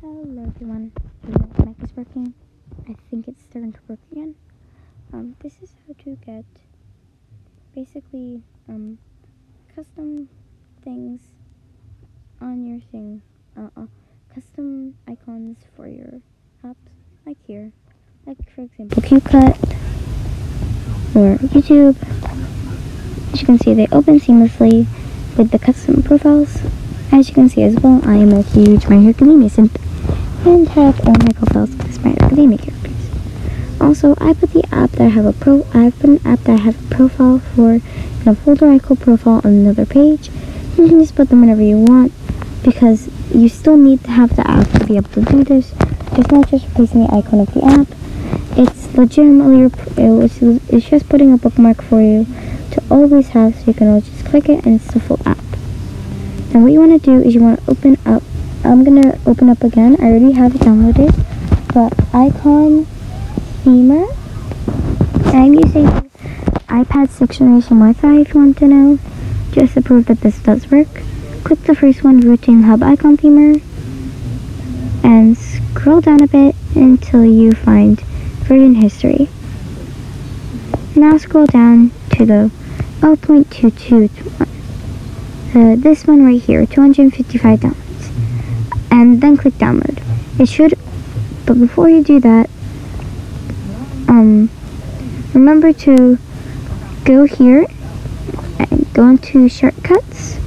Hello everyone, the mic is working. I think it's starting to work again. This is how to get basically custom things on your thing. Custom icons for your apps, like here. Like for example, CuteCut or YouTube. As you can see, they open seamlessly with the custom profiles. As you can see as well, I am a huge My Hero Academia simp and have all my profiles as My Hero Academia characters. Also, I put the app that I have a profile for in a folder I call profile on another page. You can just put them whenever you want because you still need to have the app to be able to do this. It's not just replacing the icon of the app. It's legitimately it's just putting a bookmark for you to always have, so you can always just click it and it's the full app. And what you want to do is you want to open up. I'm going to open up again. I already have it downloaded. But Icon Themer. I'm using iPad 6 generation Wi-Fi if you want to know. Just to prove that this does work. Click the first one, Routine Hub Icon Themer. And scroll down a bit until you find version history. Now scroll down to the 0.22 this one right here, 255 downloads, and then click download. It should, but before you do that, remember to go here and go into shortcuts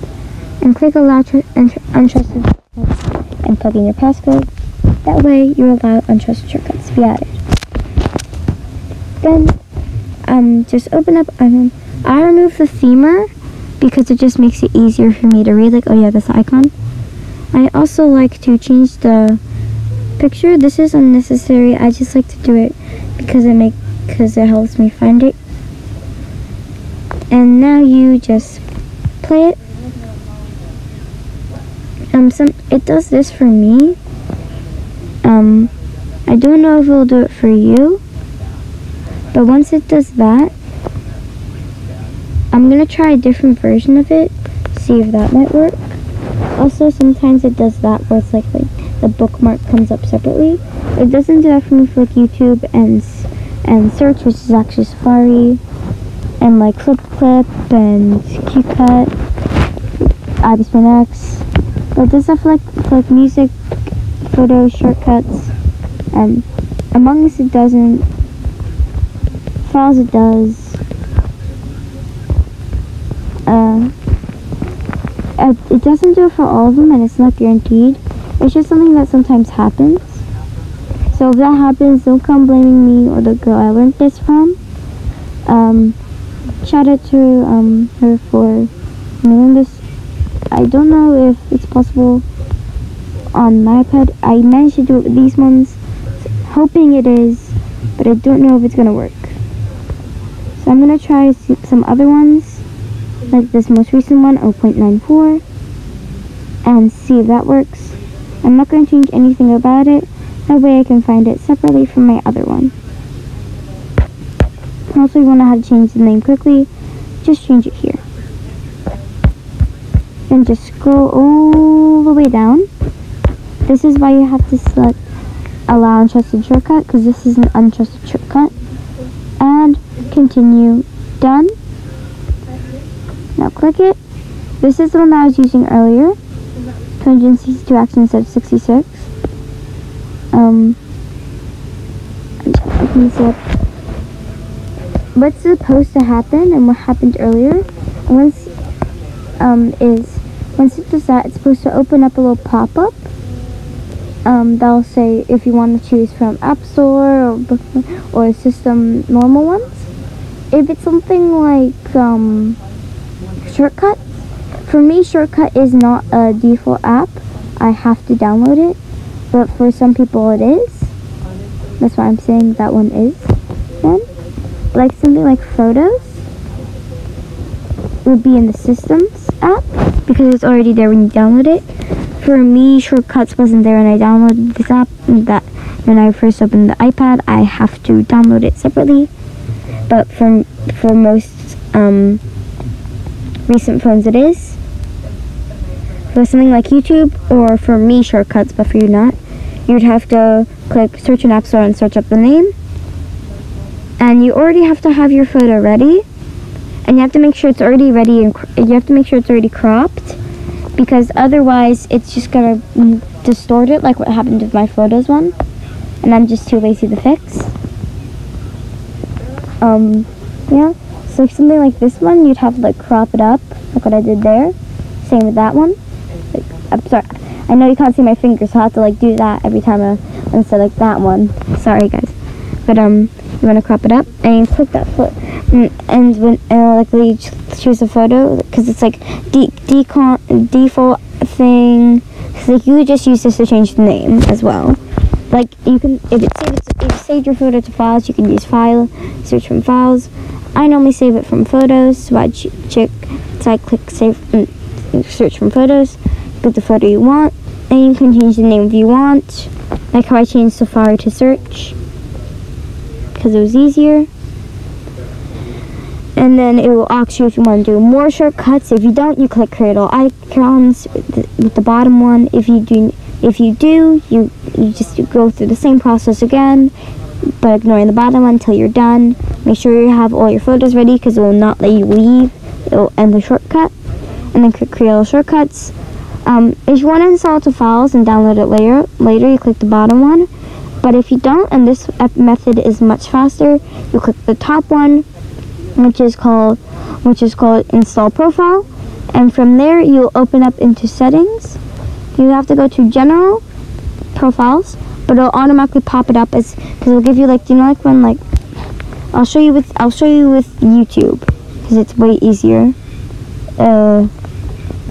and click allow untrusted shortcuts and plug in your passcode. That way you allow untrusted shortcuts to be added. Then just open up. I removed the themer because it just makes it easier for me to read, like, oh yeah, this icon. I also like to change the picture. This is unnecessary. I just like to do it because it helps me find it. And now you just play it. It does this for me. I don't know if it'll do it for you, but once it does that, I'm going to try a different version of it, see if that might work. Also, sometimes it does that where it's like the bookmark comes up separately. It doesn't do that for me for like YouTube and search, which is actually Safari, and like Clip and CuteCut, IBSpinX. But it does stuff for like music, photos, shortcuts, and Among Us it doesn't, Files it does. It doesn't do it for all of them, and it's not guaranteed. It's just something that sometimes happens. So if that happens, don't come blaming me or the girl I learned this from. Shout out to her for doing this. I don't know if it's possible on my iPad. I managed to do it with these ones, hoping it is, but I don't know if it's gonna work. So I'm gonna try some other ones, like this most recent one, 0.94, and see if that works. I'm not going to change anything about it, that way I can find it separately from my other one. Also, if you want to know how to change the name quickly, just change it here. Then just scroll all the way down. This is why you have to select allow untrusted shortcut, because this is an untrusted shortcut. And continue, done. Now click it. This is the one that I was using earlier. 262 actions instead of 66. I'm just looking this up. What's supposed to happen and what happened earlier? Once it does that, it's supposed to open up a little pop-up. That'll say if you want to choose from App Store or system normal ones. If it's something like Shortcut, for me Shortcut is not a default app. I have to download it, but for some people it is. That's why I'm saying that one is. Then, like something like Photos would be in the Systems app because it's already there when you download it. For me, Shortcuts wasn't there when I downloaded this app. That when I first opened the iPad, I have to download it separately. But for most recent phones, it is. For something like YouTube, or for me, Shortcuts, but for you not, you'd have to click search in App Store and search up the name. And you already have to have your photo ready. And you have to make sure it's already ready, and you have to make sure it's already cropped, because otherwise it's just gonna distort it, like what happened with my photos one. And I'm just too lazy to fix. Yeah. So something like this one, you'd have to like crop it up, like what I did there. Same with that one. Like, I'm sorry, I know you can't see my fingers, so I have to like do that every time instead like that one. Sorry guys, but you want to crop it up and you click that foot, and when like you choose a photo, because it's like default thing. Cause like you just use this to change the name as well. Like you can, if you saved your photo to files, you can use file, search from files. I normally save it from photos, so I click save and search from photos, put the photo you want, and you can change the name if you want, like how I changed Safari to search, because it was easier. And then it will ask you if you want to do more shortcuts. If you don't, you click create all icons with the bottom one. If you do, you just go through the same process again, but ignoring the bottom one until you're done. Make sure you have all your photos ready, because it will not let you leave. It will end the shortcut. And then click create all shortcuts. If you want to install it to files and download it later, you click the bottom one. But if you don't, and this method is much faster, you click the top one, which is called install profile, and from there you'll open up into settings. You have to go to general profiles, but it'll automatically pop it up because it'll give you like, you know, like when like I'll show you with YouTube, because it's way easier.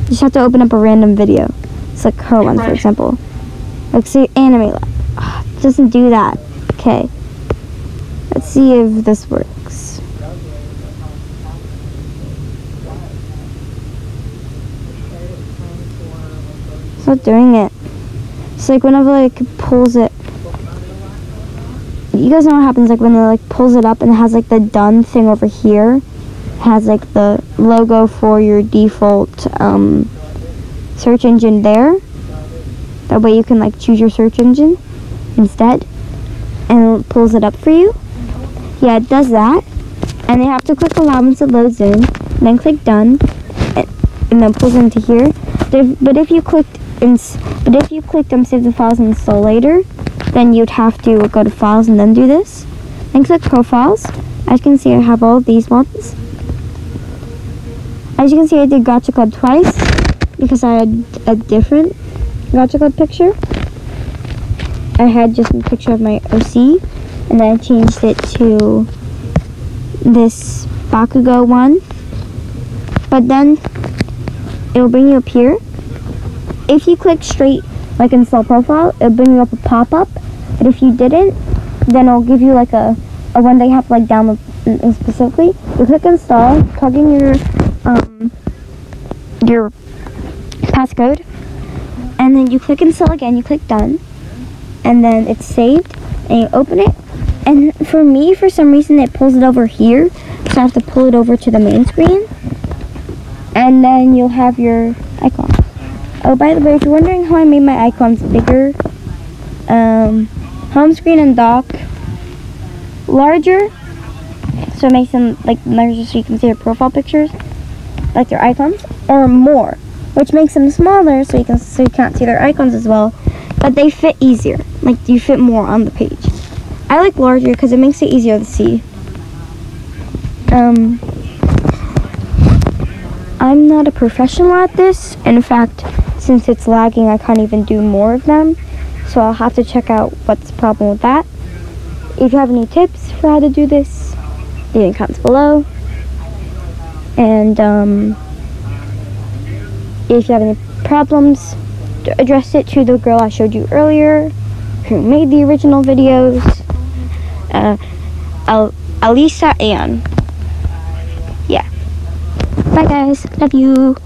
You just have to open up a random video. It's like her one, for example. Like say animate. It doesn't do that. Okay. Let's see if this works. It's not doing it. It's like whenever like it pulls it. You guys know what happens like when it like pulls it up and it has like the done thing over here. It has like the logo for your default search engine there. That way you can like choose your search engine instead, and it pulls it up for you. Yeah, it does that, and you have to click allow once it loads in, and then click done, and then pulls into here. But if you clicked save the files and install later, then you'd have to go to files and then do this, and click profiles. As you can see, I have all these ones. As you can see, I did Gotcha Club twice because I had a different Gotcha Club picture. I had just a picture of my OC, and then I changed it to this Bakugo one. But then it'll bring you up here. If you click straight like install profile, it'll bring you up a pop-up. But if you didn't, then it'll give you like a one that you have to like download specifically. You click install, plug in your passcode, and then you click install again, you click done, and then it's saved, and you open it. And for me, for some reason, it pulls it over here, so I have to pull it over to the main screen, and then you'll have your icon. Oh, by the way, if you're wondering how I made my icons bigger, home screen and dock, larger, so it makes them like larger so you can see your profile pictures, like your icons, or more, which makes them smaller so you can't see their icons as well, but they fit easier, like you fit more on the page. I like larger because it makes it easier to see. I'm not a professional at this. In fact, since it's lagging, I can't even do more of them, so I'll have to check out what's the problem with that. If you have any tips for how to do this, leave in the comments below. And if you have any problems, address it to the girl I showed you earlier, who made the original videos, Allysa Ann. Yeah. Bye guys. Love you.